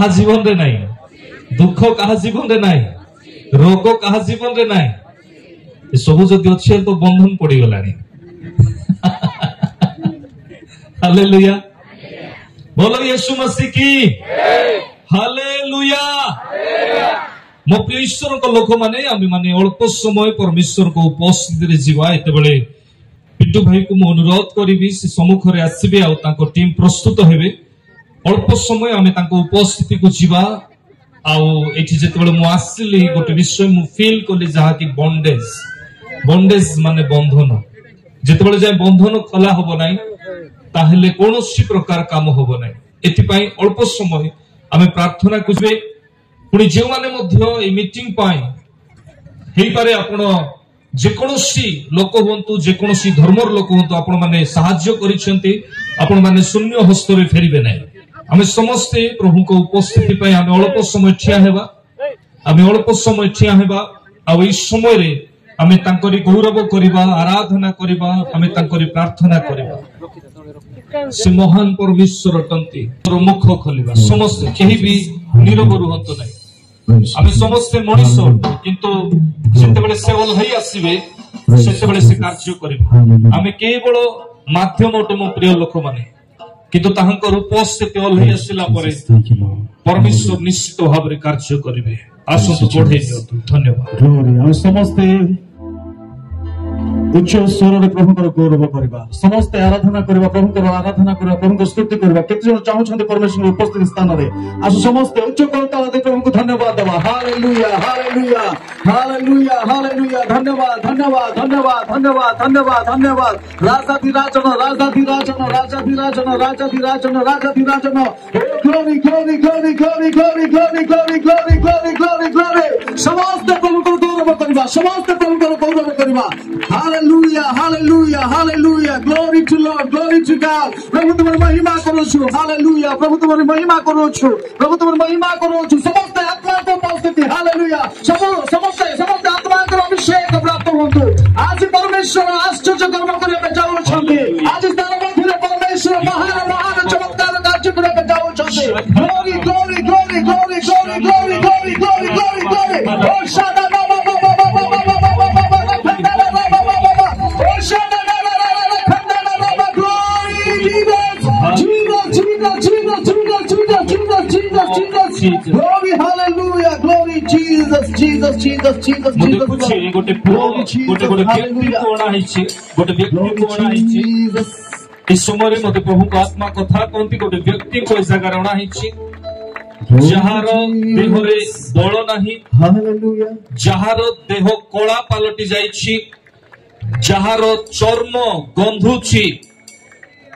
जीवन रे नहीं, दुख कहा जीवन रे नहीं, रोग कहा जीवन रे नहीं, सब जदि अच्छे तो बंधन पड़ी गलानी। हालेलुया, बोलो यीशु मसीह की हालेलुया। मो प्रिय ईश्वर को लोक माने आम माने अल्प समय परमेश्वर को उपस्थिति जीवा एत बेले पिंटू भाई को मु अनुरोध करी से सम्मुख रे आसीबे आ ताको टीम प्रस्तुत हेबे। अल्प समय आम उपस्थिति को जीवा आठी जिते मु आसली गोटे विषय मु फील कली जहा कि बंडेज, बंडेज माने बंधन। जिते जाए बंधन खोला हम ना ताहले कौन प्रकार काम हम ना। एथिपाई अल्प समय आम प्रार्थना करुवे। पुणी जो माने मीटिंग पाई पारे आपण जेकोसी लोक हूँ जेकोसी धर्मर लोक हूँ आपण मैंने साहाय्य करिसेंती, आपण माने शून्य हस्त रे फेरिबे नहीं। आम समस्ते प्रभु को उपस्थिति पाई आम अल्प समय ठिया हेबा, आम अल्प समय ठिया हेबा। आ इस समय रे आम तांकरी गौरव करिबा, आराधना करिबा, आम तांकरी प्रार्थना करिबा। से महान परमेश्वर अटंती मुख खोलिबा। समस्त केही भी नीरव रुहंतो नहीं। आम समस्ते मनीष किंतु जितेबेले से ओल्हाई आसीबे सेतेबेले से कार्य करिबा। आम केवल माध्यम मो प्रिय लोक माने किंतु ताहांकर उपस्थिति ओल्हाई आसिला परे परमेश्वर निश्चित भाव रे कार्य करिवे। आसंतु बढ़े दियंतु। धन्यवाद। हम समस्ते उच्च स्वर प्रभु गौरव करवा, समस्ते आराधना करवा, प्रभु आराधना करवा, प्रभु स्तुति करवा। केते जन चाहउछन्ते परमेश्वर उपस्थित स्थान रे आसु समस्ते उच्च करता दे प्रभु को धन्यवाद देवा। Hallelujah, hallelujah, hallelujah, hallelujah. धन्यवाद, धन्यवाद, धन्यवाद, धन्यवाद, धन्यवाद, धन्यवाद। राजाधिराजन, राजाधिराजन, राजाधिराजन, राजाधिराजन, राजाधिराजन। Glory, glory, glory, glory, glory, glory, glory, glory, glory, glory, glory. समस्त प्रभु को गौरव करवा, समस्त प्रभु को गौरव करवा। Hallelujah, hallelujah, hallelujah. Glory to Lord, glory to God. प्रभु तुम्हारी महिमा करो छु। Hallelujah, प्रभु तुम्हारी महिमा करो छु, प्रभु तुम्हारी महिमा करो छु। समस्त आत्मा को उपस्थिति। Hallelujah, समस्त आत्मा को अभिषेक प्राप्त होंतु। आज परमेश्वर आश्चर्य कर्म करे पे जाऊ छथि। आज स्थान मध्यले परमेश्वर महान चमत्कार कार्य करे पे जाऊ छथि। Glory, glory, glory, glory, glory, glory, glory, glory, glory, glory. Oh शादा Glory, hallelujah, glory Jesus, Jesus, Jesus, Jesus, Jesus. गोटे व्यक्ति को अणा हिची, गोटे व्यक्ति को अणा हिची। इस समय रे मते प्रभु का आत्मा कथा कोंती गोटे व्यक्ति को इस जगह अणा हिची जहार देह रे बल नाही, हालेलुया। जहार देह कला पालटी जाईची, जहार चर्म गंधुची।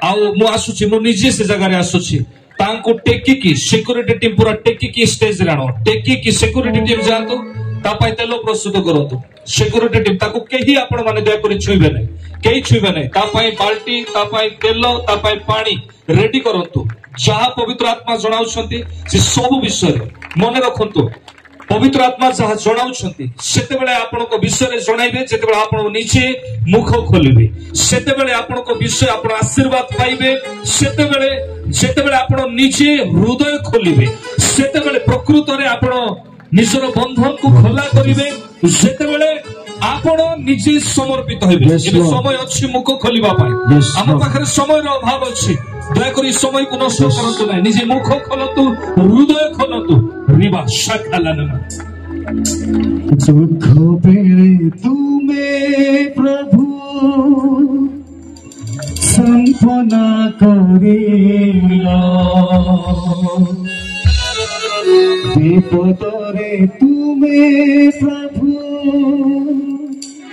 आउ मु आसुची, मु निजे से जगह रे आसुची। तांको टेकी की सिक्योरिटी टीम पूरा टेकी की स्टेज रे आनो, टेकी की सिक्योरिटी टीम जातु तापाई तेल प्रस्तुत करतु। सिक्योरिटी टीम ताको केही आपण माने दया करी छुइबे नै, केही छुइबे नै। तापाई बाल्टी, तापाई तेल, तापाई पानी रेडी करंतु। जहा पवित्र आत्मा जणाउछंती से सब विषय मने रखंतु। पवित्र आत्मा जहा जणाउछंती सेते बेले आपनको विषय रे जणाइबे। जेते बेले आपण निजे मुख खोलिबे सेते बेले आपनको विषय आपण आशीर्वाद पाइबे। सेते बेले जेते बेले आपण निजे हृदय खोलिबे सेते बेले प्रकृत रे आपण निजर बंधन को खोला करिवे। सेते बेले आपण निजे समर्पित होइबे। एबे समय अछि मुख खोलिबा पाई, हम पाखरे समय रो अभाव अछि। दया करी समय को नष्ट करंतु नै, निजे मुख खोलतु, हृदय खोलतु। रिबा शाखालाना दुख बेले तुमे प्रभु संपना करिला, विपदरे तुमे प्रभु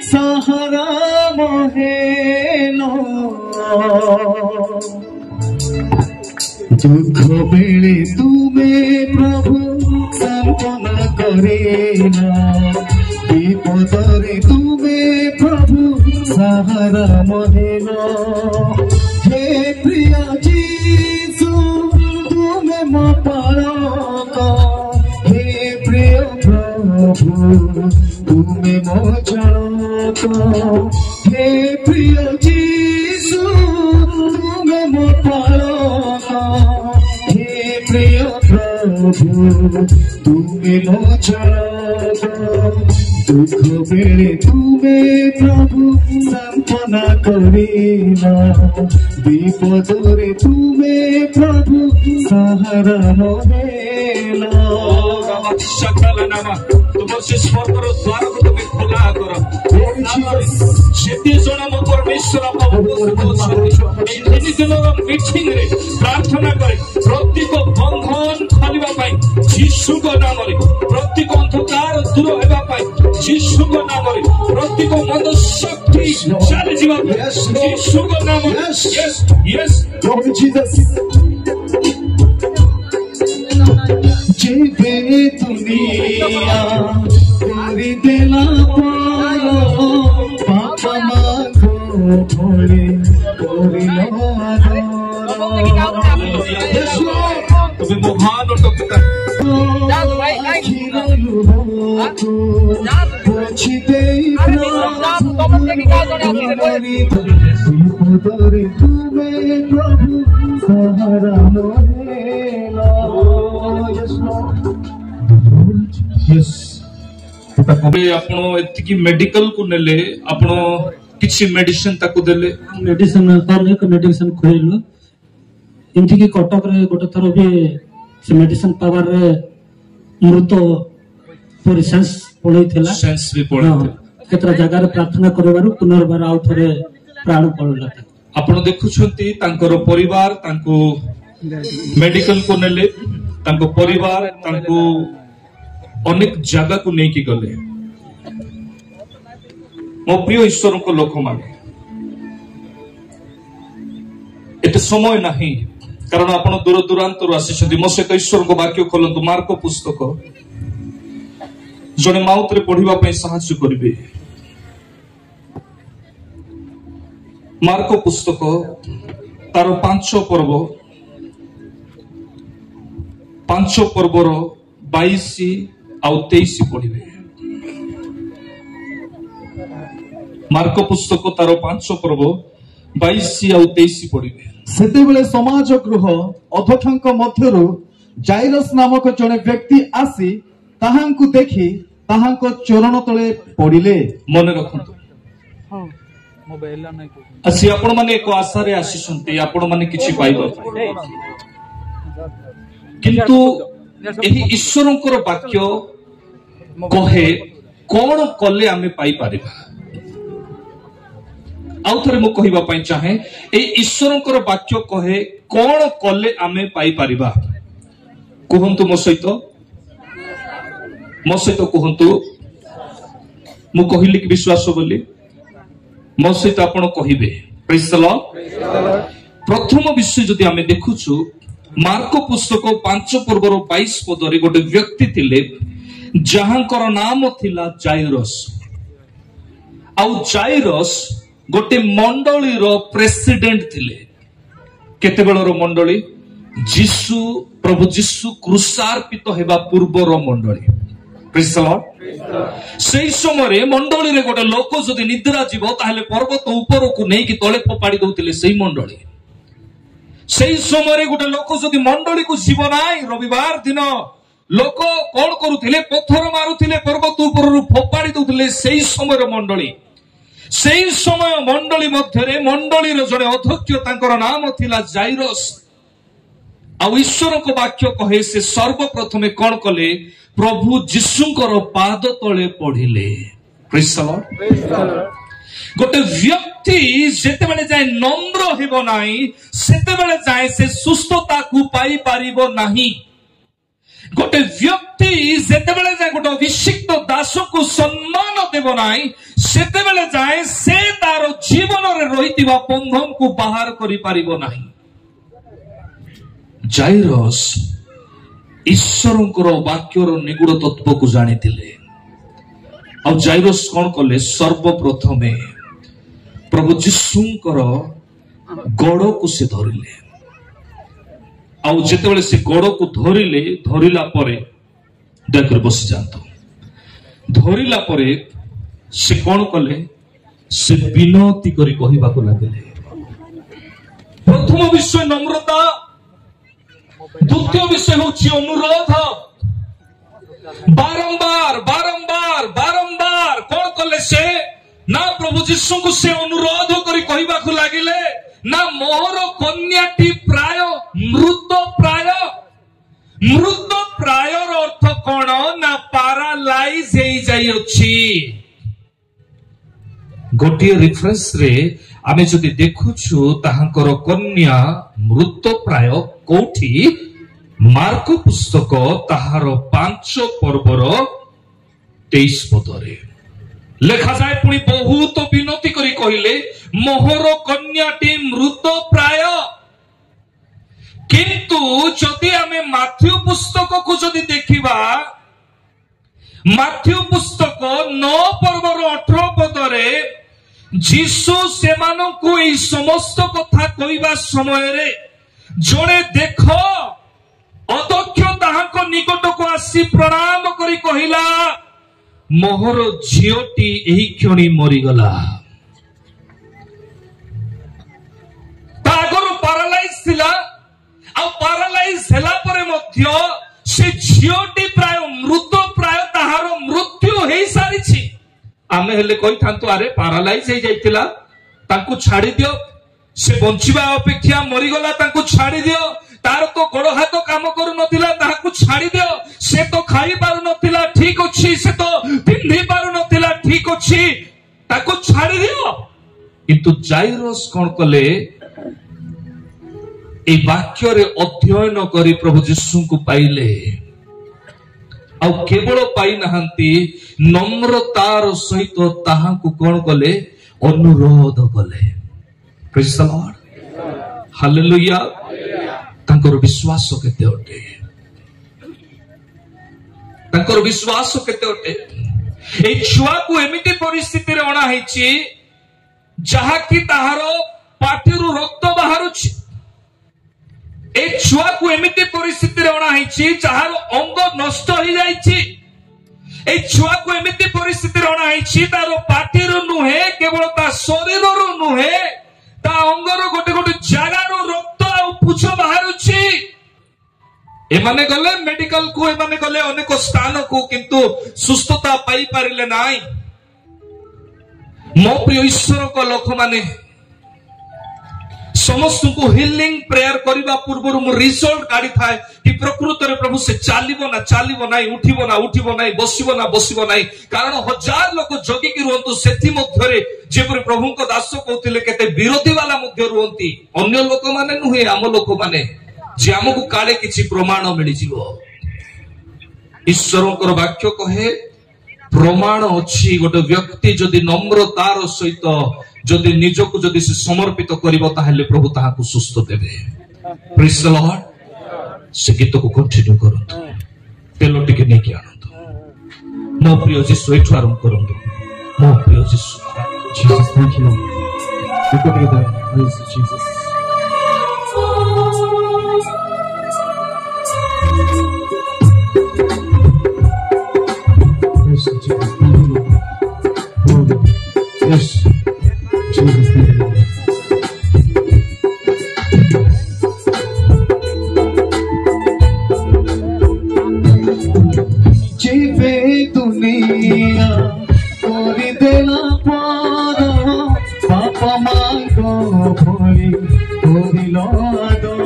सहारा महेलो। दुख बेले तुमे प्रभु सांत्वना करेला, विपदरे तुमे प्रभु सहारा महेलो। हे प्रिय जीसु तुमे मो पालक, हे प्रिय प्रभु तुमे मो चालक। हे प्रिय जीसु तुमे मो पालक, हे प्रिय प्रभु तुम्हें दुख बेले तुम्हें प्रभु सांत्वना करिला विपदरे तुम्हें प्रभु सहारा रहेला तुम से स्वर्गर द्वार को तुम्हें खोला करो परमेश्वर मीटिंग रे प्रार्थना करे प्रत्येक बंधन खोलिबा जीशु को नाम रे प्रत्येक अंधकार दूर होगा जीशु को नाम रे प्रत्येक मन शक्ति चली जीवा जीशु को नाम यस यस Lord Jesus जेबे दुनिया करी देला पारो पापा मागो भोले करिलो तुम्हें महान टोकता आपण एतिकी मेडिकल को नेले आपण किछि मेडिसिन ताकू देले मेडिसिन पर एक मेडिसिन खोइलो इनती की कटक रे गोटे थरो भी से मेडिसिन पावर रे मृत पर सेंस पळै थिला सेंस भी पळै केतरा जगह रे प्रार्थना करबारु पुनर्बार आउ थरे प्राण पळला आपण देखुछंती तांकर परिवार तांको मेडिकल को नेले तांको परिवार तांको अनेक जगह को नहीं की गले मो प्रिय ईश्वर को लोक माने एते समय नहीं कारण आपण दूर दूरांतर आसी मो सहित ईश्वर को वाक्य खोलतु मार्क पुस्तक जने माउतरे पढ़िबा पई साहाय्य करिवे मार्क पुस्तक तार 5 पर्वर 22 आउ 23 पढ़िबे मार्क पुस्तक तार 5 पर्व 22 आउ 23 पढ़िबे सेते बेले समाज गृह अध्यक्षक मध्यरु जाइरस नामक जने व्यक्ति आसी ताहांकु देखि ताहांको चरण तळे पड़िले मन रखंतु असि आपण माने एक आशा रे आसीसंती आपण माने किछि पाइबो किंतु एही ईश्वरंकर वाक्य कहे कोन कले आमे पाई पारिबा आउ थरे मु कहिबा पई चाहे ए ईश्वरंकर वाक्य कहे कोन कले आमे पाई पारिबा कहंतु मो सहित कहंतु मु कहिली कि विश्वास बोली मो सहित आपण कहिबे प्रेज द लॉर्ड प्रथम विषय जदि आमे देखुछु मार्क पुस्तक 5 पर्वर 22 पदरे गोटे व्यक्ति थिले जहांकर नाम थिला जाइरस आउ जाइरस गोटे मंडली रो प्रेसिडेंट थिले केते बेलर मंडली जीसु प्रभु जीसु क्रूसार्पित हेबा पूर्वर मंडली प्रेज द लॉर्ड सेई समय मंडली रे गोटे लोक जदि निद्रा जीवो ताहले पर्वत ऊपर को नै कि तळे फोपाडी दउतिले सेई मंडली सेई समय गोटे लोक जदि मंडली को जीव नाई रविवार दिन लोक कौन करुथिले पत्थर मारुथिले पर्वत ऊपर फोपाडी दउतिले सेई समय मंडली सेई समय मंडली मध्यरे मंडली रो जने अध्यक्ष तांकर नाम थिला जाइरस आ ईश्वर को वाक्य कहे से सर्वप्रथमे कौन कले प्रभु जीशुंकर पाद तले पढ़िले प्रेज द लॉर्ड गोटे व्यक्ति जेते बेले जाय नम्र हेबो नाही सेते बेले जाय से सुस्थता को पाई पारिबो नाही गोटे व्यक्ति जेते बेले जाय गोटे अभिषिक्त दास को सम्मान देबो नाही सेते बेले जाय से तार जीवन रे रहितिबा बंधन को बाहर करि पारिबो नाही जाइरस ईश्वरंकर वाक्यर निगूढ़ तत्व को जानी थिले आ जाइरस कौन कले सर्वप्रथमे प्रभु जीशुंकर गड़ को से धरिले आउ जेते बेले से गड़ को धरिले धरिला परे देखर बस जानतो धरिला परे से कौन कले से विनती करी कहिबा को लागले प्रथम विषय नम्रता द्वितीय विषय होची अनुरोध बारंबार बारंबार बारंबार कौन कले से ना प्रभु जीशु को से अनुरोध करी कहबा को लागिले ना मोहर कन्याटी प्राय मृत प्राय अर्थ कौन ना पारालाइज हो जाइछि गोटे रेफरेंस रे आमे जदि देखुछु ताहांकर कन्या मृत प्राय कोठी मार्क पुस्तक ताहार 5 पर्वर 23 पदरे लेखा जाए पुणी बहुत विनती करी कहले मोहर कन्याटी मृत प्राय किंतु जदि आमे माथ्यू पुस्तक को जदि देखिबा माथ्यू पुस्तक 9 पर्वर 18 पदरे जीसु सेमानंकु एई समस्त कथा कहबा समय रे जोड़े देख अध्यक्ष ताहांको निकट को आसी प्रणाम करी कहिला मोहर झियोटी एही क्षणी मरिगला तागर पैरालाइज थिला आ पैरालाइज हैला परे मध्य से झियोटी प्राय मृत प्राय ताहार मृत्यु हेई सारिछि आमे हेले कहि थांतो अरे पैरालाइज हे जाइतिला तांको छाडी दियो से बंचिबा अपेक्षा मरिगला तांको छाडी दियो तार तो गोड़ हाथ काम करू नथिला ताहाकु छाडी दियो से तो खाई पारु नथिला ठीक अछि से तो पिंधी पारु नथिला ठीक अछि ताको छाडी दियो किंतु जाइरस कोन कले ए वाक्य रे अध्ययन करी प्रभु यीशु को पाइले आ केवल पाई नहंती नम्रतार सहित ताहाकु कोन कले अनुरोध कले प्रेज द लॉर्ड हालेलुया तांकर विश्वास केते ओटे तांकर विश्वास केते ओटे ए छुआ को एमिति परिस्थिति रे अणा हेछि जहा कि ताहार पाटिरु रक्त बाहरुछि ए छुआ को एमिति परिस्थिति रे अणा हेछि जहार अंग नष्ट हो जाइछि ए छुआ को एमिति परिस्थिति रे अणा हेछि तार पाटिरु नुहे केवल ता शरीररु नुहे ता अंगर गोटे गोटे जागारो रक्त आ पुछ बाहरुछि एमाने गले मेडिकल को एमाने गले अनेक स्थान को किंतु सुस्थता पाई पारिले नाई मो प्रिय ईश्वर को लोक माने समस्त को हीलिंग प्रेयर करबा पूर्व मु रिजल्ट काढी थाए कि प्रकृत रे प्रभु से चालिबो ना उठिबो ना बसिबो ना कारण हजार लोक जोगी कि रहंतु सेथि मध्य रे जेपरि प्रभु को दास कहतिले केते विरोधी वाला मध्य रहंती अन्य लोक माने नुहे आम लोक माने जे हमकु काले किछि प्रमाण मिलि जीवो ईश्वरकर वाक्य कहे प्रमाण अछि गोटे व्यक्ति जदि नम्रतार सहित जदि निजको जदि से समर्पित करिवो ताहेले प्रभु ताहाकु सुस्थ देबे प्रेज द लॉर्ड से गीत को कंटिन्यू करंतु तेल टिके नै कि आनंद मो प्रिय जीसु एठु आरंभ करंतु मो प्रिय जीसु जीसस थैंक यू टिके दे praise Jesus Yes, Jesus, thank you. जीवे दुनिया कोरी देला पारो पापा मांगो भोली कोरी लो आदरो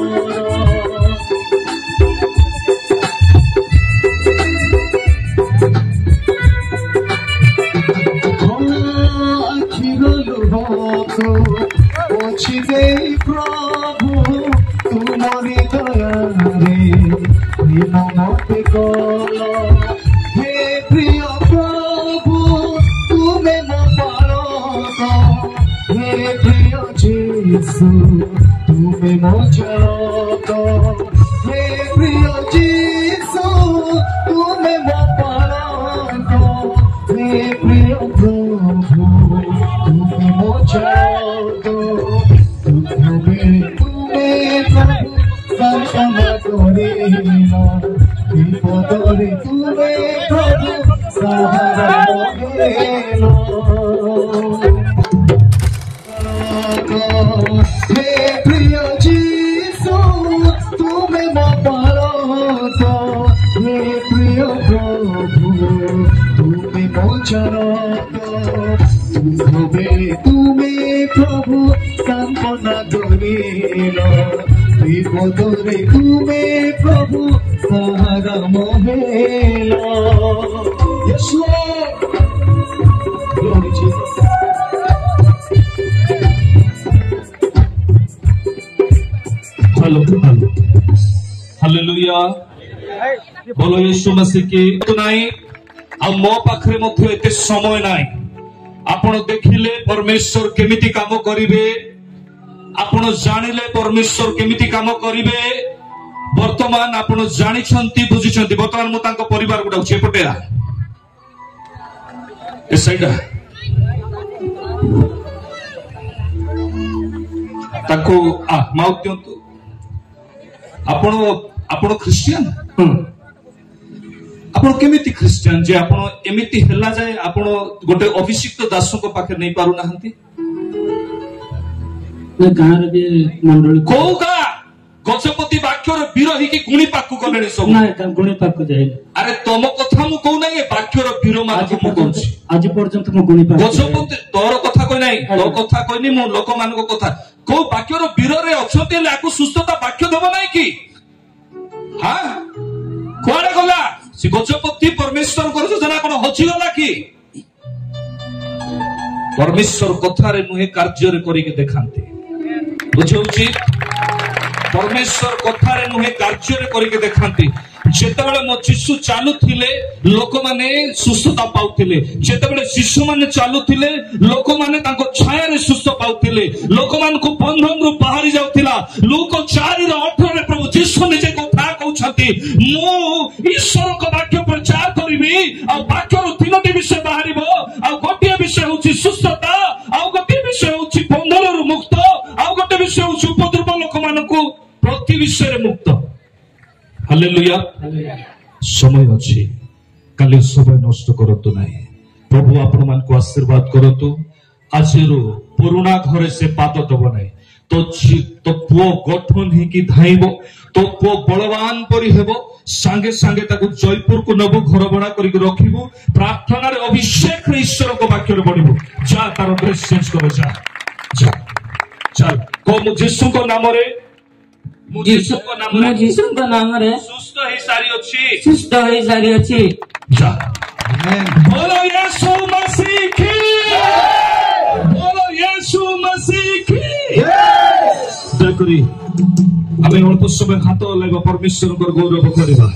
प्रभु तुम्हारी दया रे मते कल हे प्रिय प्रभु तुम्हें न पारो हे प्रिय जीसु तुम्हें मोचक हे प्रिय जीसु तुम्हें न पारो हे प्रिय प्रभु तुम्हें मोचक विपदरे तुमे प्रभु सहारा देलो हे प्रिय जीसु तुमे हे प्रिय प्रभु तुम्हें मोचरत तुम्हें प्रभु कामना करिल विपदरे तुम्हें प्रभु सहारा मोहेल Yes Lord Glory Jesus hallelujah बोलो यीशु मसीह की तो नहीं आ मो पाखरे मध्य एते समय नाही आपण देखिले परमेश्वर केमिति काम करिवे आपण जानिले परमेश्वर केमिति काम करिवे वर्तमान आपण जानिछंती बुझिछंती वर्तमान मु तांको परिवार गुडा छेपटे ए साइड ताको आ माउत्यंतु आपण आपण क्रिश्चियन आपण केमिति क्रिश्चियन जे आपण एमिति हेला जाय आपण गोटे अभिषिक्त दासो को पाखे नहीं पारु नाहंती मैं गांव रे भी मंडली कोगा गजपति वाक्यर विरोही की गुणी पाकु गलेनी सब ना गुणी पाकु जाय अरे तम कथा मु कहू नाही वाक्यर विरो मान को मु कहूची आज पर्यंत मु गुणी पाकु गजपति तोर कथा कोइ नाही तो कथा कोइनी मु लोक मान को कथा को वाक्यर विरो रे अछते लाकु सुस्थता वाक्य देबो नाही की हां कोडे गला से गजपति परमेश्वर को योजना कोन होची गला की परमेश्वर कथा रे नुहे कार्य रे करी के देखांते बुझौची परमेश्वर कथा रे नुहे कार्य रे करी के देखांते जेतेबेले मो शिशु चालुथिले लोक माने सुस्थता पाउथिले जेतेबेले शिशु माने चालुथिले लोक माने ताको छाया रे सुस्थ पाउथिले लोक मान को बंधन रु बाहरी जाउथिला लोक 4:18 रे प्रभु यीशु निजे कथा कहउछंती मु ईश्वर को वाक्य प्रचार करिवि आ वाक्य रु तीनोटी विषय बाहरिबो आ गोटे विषय होछि सुस्थता आ गोटे विषय होछि बंधन रु मुक्त आ गोटे विषय होछि उपद्रव लोक मानकु प्रति विषय रे मुक्त हालेलुया समय अछि काली समय नष्ट करतु नाही प्रभु आपण मान को आशीर्वाद करतु आजिरो पुराना घरे से पाद दब नाही तो पुओ गठन ही की धाइबो तो पुओ बलवान परि हेबो संगे संगे ताको जयपुर को नबो घर बड़ा करी रखिबो प्रार्थना रे अभिषेक रे ईश्वर को वाक्य रे बढ़िबो जा तार ड्रेस चेंज करो जा जा चल को यीशु को नाम रे यीशु को नाम रे सुस्त ही सारी अछि जा Amen बोलो यीशु मसीह की बोलो यीशु मसीह की देखरी हमें अल्प समय हाथ लेबा परमेश्वर को गौरव करबा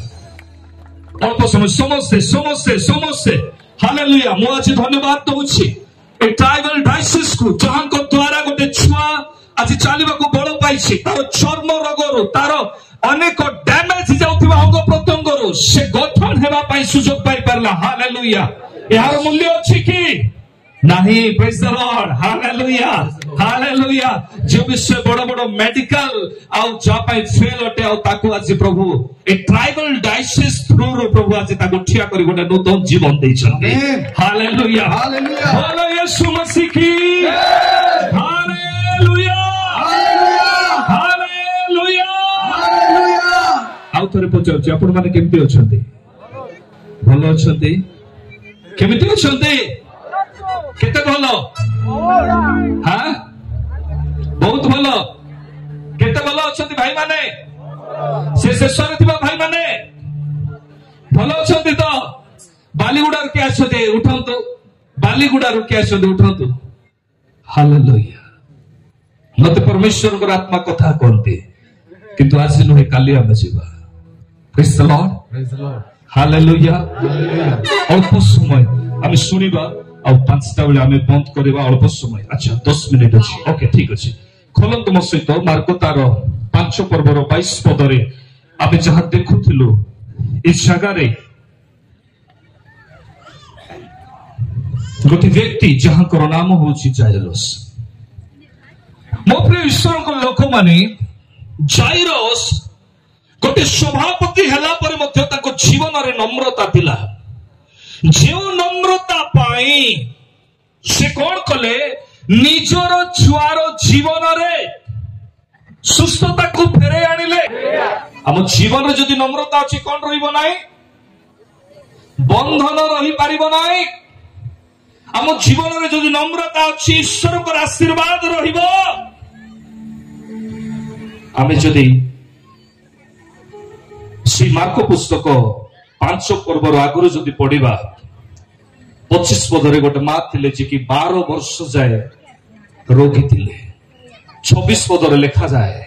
अल्प समय समस्ते हालेलुया मु आज धन्यवाद दउछि ए ट्राइबल डायसिस को जहां को द्वारा गोटे छुआ आज चलवा को बल पाई तार चर्म रोग तार अनेक डैमेज जाउथिबा अंग प्रत्यंग से गठन हेबा पाई सुजोग पाई परला हालेलुया यार मूल्य अछि की नहीं प्रेज द लॉर्ड हालेलुया जो विषय बड़ बड़ मेडिकल आउ जा पाई फेल अटे आउ ताकू आज प्रभु ए ट्राइबल डायसिस थ्रू रो प्रभु आज ताकू ठिया करी गोटे नूतन जीवन दै छथि हालेलुया बोलो यीशु मसीह की हालेलुया आउ थरे पचारछि आपण माने केमति अछंती भलो अछंती केमति अछंती केते भलो हां बहुत भलो केते भलो अछंती भाई माने से शेषरे थिबा भाई माने भलो अछंती तो बालीगुडा के आछते उठंतु बालीगुडा के आछते उठंतु हालेलुया मते परमेश्वर को आत्मा कथा कहते किंतु आज नुहे काली आमे जीवा प्रेज द लॉर्ड हालेलुया अल्प समय आमे सुनिबा आ 5टा बेले आमे बंद करबा अल्प समय अच्छा 10 मिनिट अछि ओके ठीक अछि खोलंतु म सहित मार्को तार 5 पर्वर 22 पदरे आमे जहा देखुथिलु इ जगह रे गोटे व्यक्ति जहां को नाम होछि जाइरस मो प्रिय ईश्वर को लोक माने जाइरस गोटे सभापति हेला पर मध्य ताको जीवन रे नम्रता थिला जो नम्रता पाई से कोन कले निजर छुआर जीवन रे सुस्थता को फेरे आनिले आम जीवन रे जदि नम्रता अछि कोन रहिबो नाही बंधन रही पारिबो नाही आम जीवन रे जदि नम्रता अछि ईश्वर को आशीर्वाद रहिबो आमे जदि श्री मार्क पुस्तक 5 पर्वर आगुरु जदि पढ़िबा 25 पदरे गोटे माँ थिले जे कि 12 वर्ष जाए रोगी थिले 26 पदरे लिखा जाए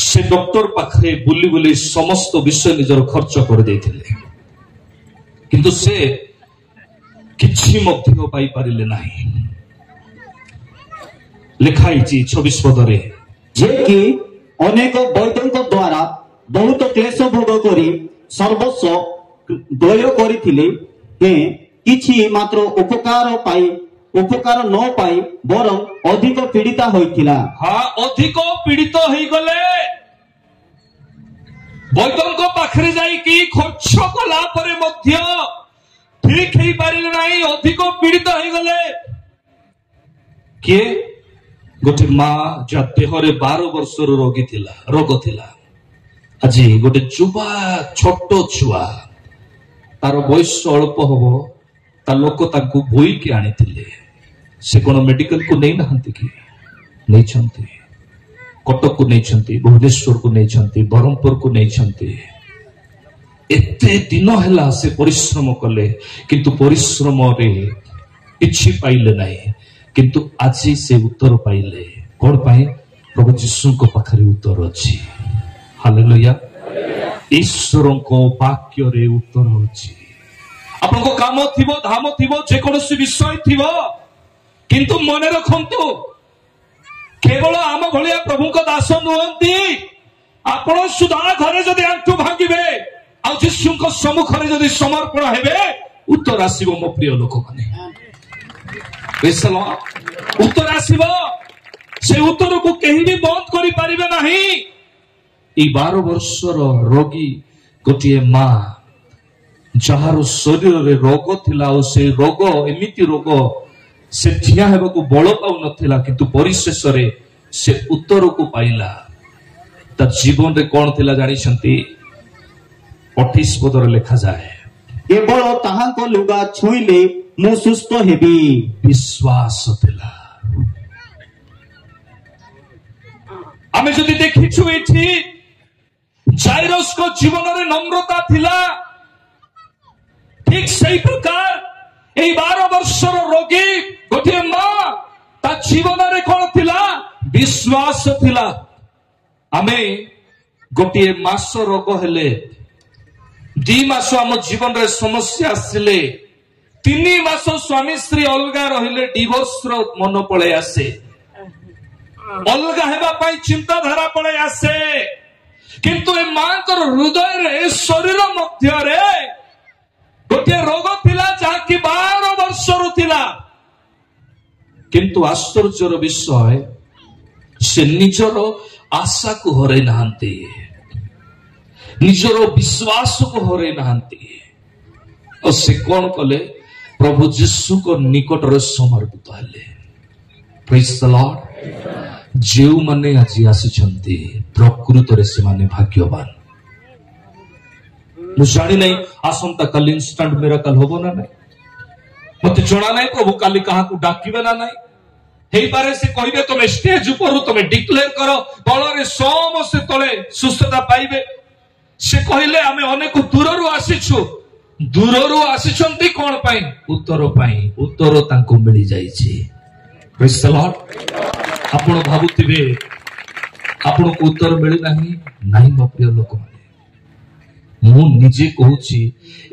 से डॉक्टर पाखरे बुली बुली समस्त विषय निजर खर्च कर देथिले किंतु से किछि मध्य पाई पारिले नाही लिखा हिची 26 पदरे जे कि अनेक वैद्यଙ୍କ द्वारा बहुत क्लेश भोग करी सर्वस्व दय करिथिले हे किछि मात्र उपकार न पाई बरं अधिक पीड़िता होइथिला। हाँ अधिक पीड़ित होई गले वैद्यଙ୍କ पाखरे जाई कि खर्च कला परे मध्य ठीक हेई पारिले नाही अधिक पीड़ित होई गले के गोटे माँ जा देहरे 12 वर्षर रोगी थिला रोग थिला आज गोटे चुबा छोट छुआ तार बयस अल्प हम ता लोक ताकू बोई के आनी थिले से कोन मेडिकल को नहीं नहंती कि नहीं छंती कटक को नहीं छंती भुवनेश्वर को नहीं छंती बरहमपुर को नहीं छंती एते दिन हैला से परिश्रम कले किंतु परिश्रम रे किछि पाइले नहीं किंतु आज से उत्तर पाइले कोन पाई प्रभु यीशु को पाखरे उत्तर अछि हालेलुया ईश्वर को वाक्य रे उत्तर अछि आपन को काम थिबो धाम थिबो जे कोनोसी विषय थिबो किंतु मन रखंतु केवल आम भलिया प्रभु को दास नुहंती आपण सुधा घरे जदि आंठु भांगिबे आ यीशु को सम्मुख रे जदि समर्पण हेबे उत्तर आसीबो मो प्रिय लोक माने बेसला उत्तर आसीबो से उत्तर को केही भी बंद करि पारिबे नाही ई 12 वर्षर रोगी गोटिए माँ जार शरीर रे रोग थिला से रोग एमिति रोग से ठिया हेबा को बल पाउ नथिला किंतु परिशेष रे से उत्तर को पाइला ता जीवन रे कोन थिला जानि छंती 28 पदर लिखा जाए केवल ताहा को लुगा छुइले मु सुस्त हेबी विश्वास थिला आमे जदि देखिछु एठी जाइरस को जीवन रे नम्रता थिला ठीक सही प्रकार ए 12 वर्षर रोगी गोटे माँ ता जीवन रे कोन थिला विश्वास थिला आमे गोटे मास रोग हेले 2 मास हम जीवन रे समस्या आसिले 3 मास स्वामी स्त्री अलगा रहिले डिवोर्स रो मन पळे आसे अलगा हेबा पाई चिंता धारा पळे आसे किंतु ए मां कर हृदय रे शरीर मध्य रे गोटे रोग थिला जहा कि 12 वर्ष रु थिला किंतु आश्चर्यर विषय से निजर आशा को हरै नाहंती निजर विश्वास को हरै नाहंती और से कोन कले प्रभु यीशु को निकट रे समर्पित हेले प्रेज द लॉर्ड जेउ माने आज आसी प्रकृत रे से माने भाग्यवान मु जानी नहीं आसंता कल इंस्टेंट मिराकल होबो ना नहीं मते जणा नहीं प्रभु काली कहा को डाकिबे ना नहीं हेई पारे से कहिबे तुम स्टेज ऊपर तुम डिक्लेयर करो तळरे समस्त तळे सुस्थता पाइबे से कहिले आमे अनेक दूररु आसीछु दूररु आसीछंती कोन पाई उत्तर तांको मिली जाईछि प्रेज द लॉर्ड आपण भाबुथिबे आपण को उत्तर मिली नाही मो प्रिय लोक माने मु निजे कहूची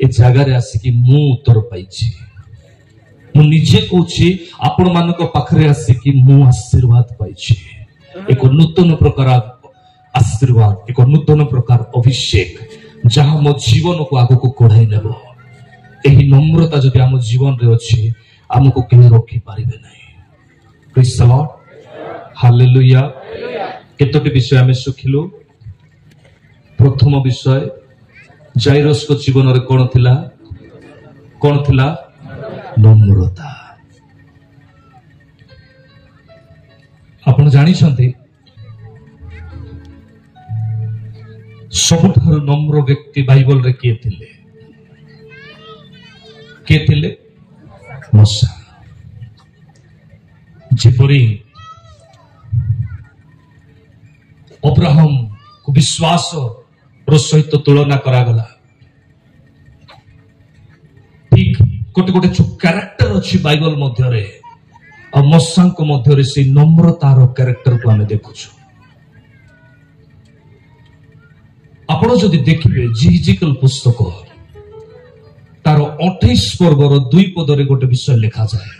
ए जगह रे आसी कि मु उत्तर पाइछि मु निजे कहूची आपण मानक पाखरे आसी कि मु आशीर्वाद पाइछि एक नूतन प्रकार आशीर्वाद एक नूतन प्रकार अभिषेक जहां मो जीवन को आगो को कढाई नेबो एही नम्रता जदि हम जीवन रे अछि हमको केहि रोकी पारिबे नाही प्रेज द लॉर्ड हालेलुया केतोटी विषय आमे सुखिलु प्रथम विषय जाइरस को जीवन रे कोन थिला नम्रता आपण जानि छथि ସବୁଠାରୁ ନମ୍ର ବ୍ୟକ୍ତି ବାଇବଲରେ କିଏ ଥିଲେ? କିଏ ଥିଲେ? ମୂଷା। ଯେପରି ଅବ୍ରାହମକୁ ବିଶ୍ୱାସର ସହିତ ତୁଳନା କରାଗଲା, ଠିକ ଗୋଟେ ଗୋଟେ ଯୋଉ କ୍ୟାରେକ୍ଟର ଅଛି ବାଇବଲ ମଧ୍ୟରେ, ଆଉ ମୂଷାଙ୍କ ମଧ୍ୟରେ ସେଇ ନମ୍ରତାର କ୍ୟାରେକ୍ଟରକୁ ଆମେ ଦେଖୁଛୁ। ଆପଣ ଯଦି ଦେଖିବେ ଜିହିଜିକେଲ ପୁସ୍ତକ, ତାର 28 ପର୍ବର 2 ପଦରେ ଗୋଟେ ବିଷୟ ଲେଖାଯାଏ।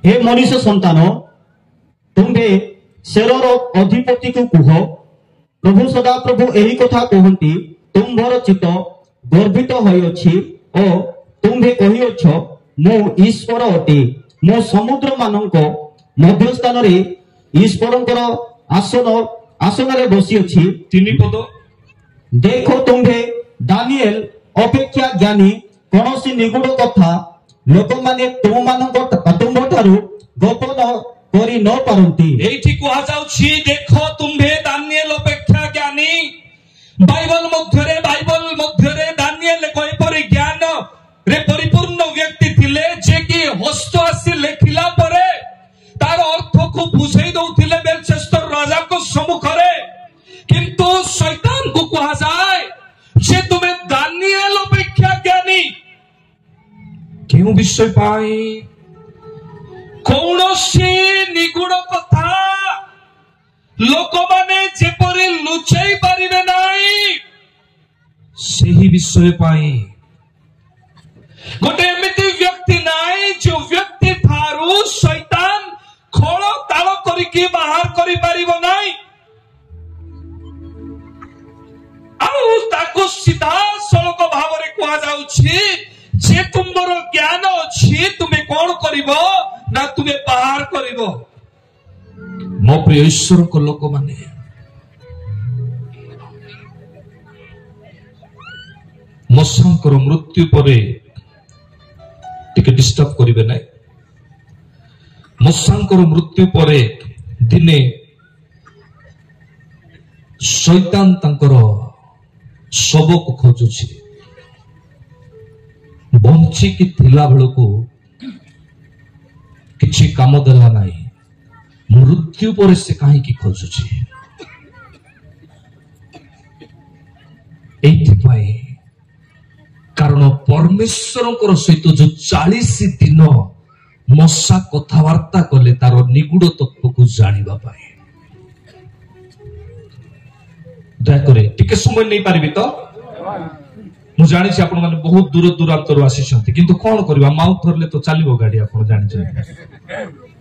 हे मनुष्य संतान, तुम्भे शेरर अधिपति को कुह, प्रभु सदा प्रभु एही कथा कहती, तुम्भर चित्त गर्भित होइछि ओ तुम्भे कहिअछ मो ईश्वर अटे, मो समुद्र मानक मध्यस्थान रे ईश्वरंकर आसन रे बसिअछि। 3 पद, देखो तुम्भे दानिएल अपेक्षा ज्ञानी, कौनसी निगूढ़ कथा लोक माने तुम ठारू गोपन करि न पारंती। एठी कुहा जाउछि, देखो तुम्भे दानिएल अपेक्षा ज्ञानी। बाइबल मध्यरे दानिएल कोइ परि ज्ञान रे परिपूर्ण व्यक्ति थिले, जे कि हस्त आसी लेखिला परे तार अर्थ को बुझाई दउथिले बेलशस्तर राजा को सम्मुखरे। किंतु शैतान को कुहा जाय जे तुमे दानिएल अपेक्षा ज्ञानी। केउ विषय पाई? कौनसी निगूढ़ कथा लोक माने जेपरि लुचाई पारिबे नाही, सेही विषय पाई। गोटे एमिति व्यक्ति नाही जो व्यक्ति थारू शैतान खोल ताल करिके बाहर करि पारिबो नाही। आउ ताको सीधा सड़क भावरे कुहा जाउछि जे तुमर ज्ञान अछि, तुमे कोन करिबो ना तुमे बाहर करिबो। मो प्रिय ईश्वर को लोक माने, मौसांकर मृत्यु परे टिके डिस्टर्ब करिबे नै। मौसांकर मृत्यु परे दिने शैतान तांकर शव को खोजुछि। बंची की थिला बेलू किछि काम देला नाही, मृत्यु पर से कहीं खोजुछि। एइथिपाई कारण परमेश्वर सहित जो 40 दिन मशा कथबार्ता कले तार निगूढ़ तत्व को जानिबा पाए। दयाकर टिके समय नहीं पारिबी तो? मु जानी आपण माने बहुत दूर दूरांतर आसीछंती, किंतु कोन करबा, माउथ धरले तो चलिबो गाड़ी। आपण जानि छ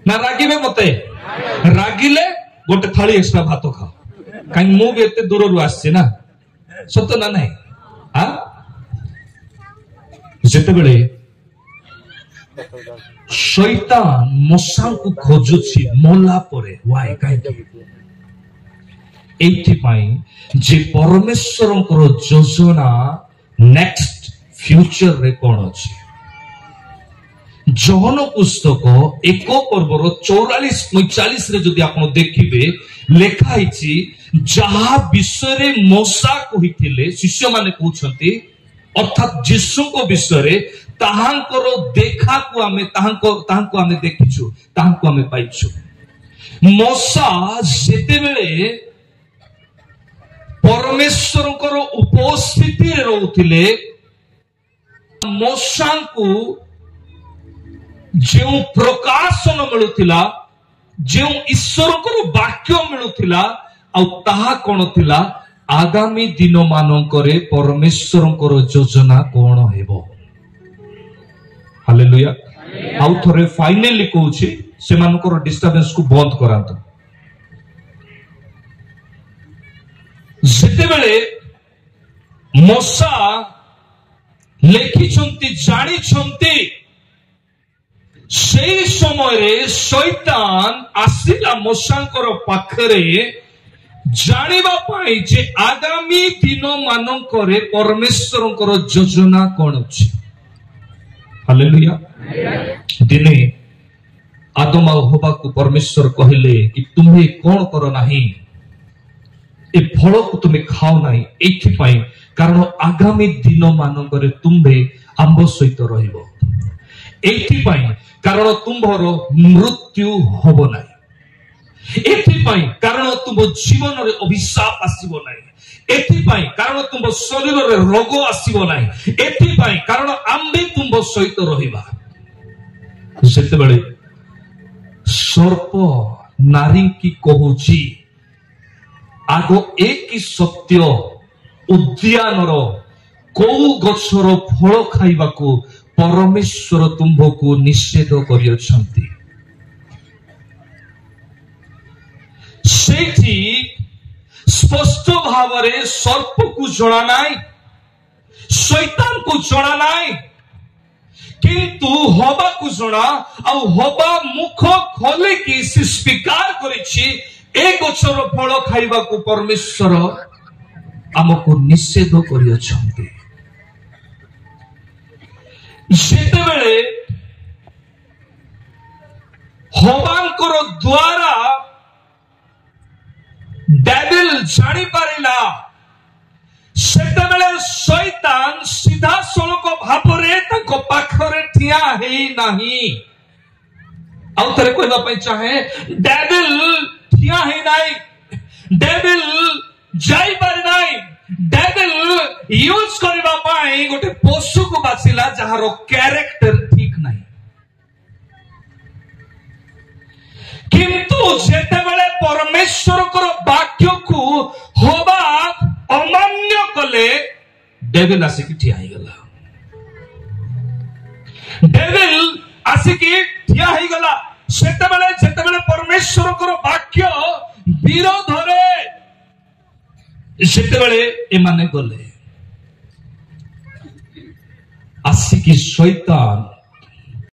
ना रागिबे मते? रागिले गोटे थाली एक्स्ट्रा भात खाओ, काई मु भी एते दूर रु आसी ना, सत ना नाही? हां, जेते बेले शैतान मशा को खोजुछि मोला परे, वाई काई एथि पाई जे परमेश्वरंकर योजना नेक्स्ट फ्यूचर रे कोन अछि। जहन पुस्तक 1 पर्वर 44-45 रे जदि आपण देखिबे लेखा हिछि, जहा विषय रे मशा कहिथिले शिष्य माने कहउछंती, अर्थात यीशु को विषय रे ताहांकर देखा को आमे देखिछु, ताहांको आमे पाइछु। मशा जेते बेले परमेश्वरंकर उपस्थिति रे रहउथिले, मशा को जो प्रकाशन मिलुथिला, जो ईश्वरकर वाक्य मिलुथिला, आ ताहा कोन थिला, आगामी दिन मानकरे परमेश्वरंकर योजना कोन हेबो। हालेलुया। आउ थरे फाइनली कहूछि, से मानकर डिस्टर्बेंस को बंद करांतो। जेतेबेले मशा लेखिछंती जानिछंती, से समय रे शैतान आसिला मशांकर पाखरे जानिबा पाई जे आगामी दिन मानकरे परमेश्वरंकर योजना कोन अछि। हालेलुया। दिने आदम और हवा को परमेश्वर कहले कि तुम्हें कौन कर नाही ए फल को तुम्हें खाओ नाही एथि कारण आगामी दिन मानकरे तुम्हे आंब सहित रहिबो एथि कारण तुम्हार मृत्यु हब नाही एथि कारण तुम जीवन रे अभिशाप आसीबो नाही एथि कारण तुम शरीर रे रोग आसीबो नाही एथि कारण आंबे तुम सहित रहिबा सेते बेले सर्प नारी की कहूची आगो एक ही सत्य उद्यान कौ गछर फल खाइबा को परमेश्वर तुमको निषेध करियछंती सेठी स्पष्ट भाव रे सर्प को जणा नाई शैतान को जणा नाई किंतु हवा को जणा आ हवा मुख खोले कि से स्वीकार करिछि ए गछर फल खाइबा को परमेश्वर आमको निषेध करियछंती जेतेबेले हवांकर द्वारा डेविल जानी पारिला सेतेबेले शैतान सीधा सड़क भावरे ताको पाखरे ठिया हेई नाही आउ तरे कहबा पई चाहे डेविल ठिया हेई नाही डेविल जाई पारि नाही डेविल यूज करबा पई गोटे पशु को बाछिला जहारो कैरेक्टर ठीक नाही किंतु जेतेबेले परमेश्वर को वाक्य को होबा अमान्य कले डेविल आसिकी ठिया ही गला डेविल आसिकी ठिया ही गला सेतेबेले जेतेबेले परमेश्वर को वाक्य विरोध रे सेतेबेले एमाने गले आसिकी शैतान